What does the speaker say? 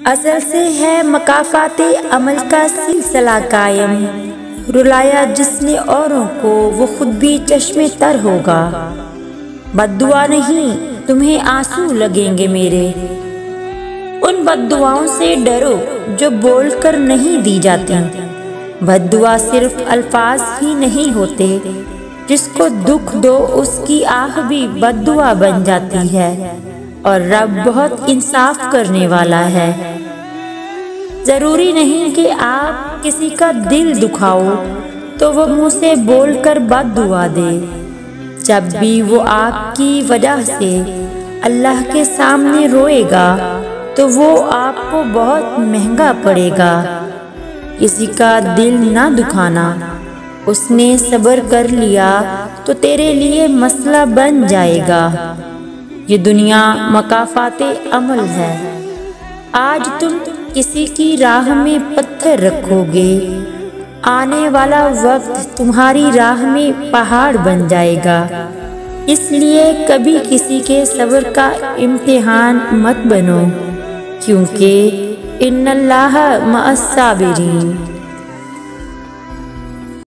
असल से है मकाफाते अमल का सिलसिला कायम, रुलाया जिसने औरों को वो खुद भी चश्मे तर होगा। बद्दुआ नहीं तुम्हें आंसू लगेंगे मेरे, उन बद्दुआओं से डरो जो बोलकर नहीं दी जाती। बद्दुआ सिर्फ अल्फाज ही नहीं होते, जिसको दुख दो उसकी आह भी बद्दुआ बन जाती है। और रब बहुत इंसाफ करने वाला है। जरूरी नहीं कि आप किसी का दिल दुखाओ तो वो मुंह से बोलकर बद्दुआ दे। जब भी वो आपकी वजह से अल्लाह के सामने रोएगा तो वो आपको बहुत महंगा पड़ेगा। किसी का दिल ना दुखाना, उसने सब्र कर लिया तो तेरे लिए मसला बन जाएगा। ये दुनिया मकाफाते अमल है। आज तुम किसी की राह में पत्थर रखोगे, आने वाला वक्त तुम्हारी राह में पहाड़ बन जाएगा। इसलिए कभी किसी के सब्र का इम्तिहान मत बनो, क्योंकि इन्नल्लाह मअस साबिरीन।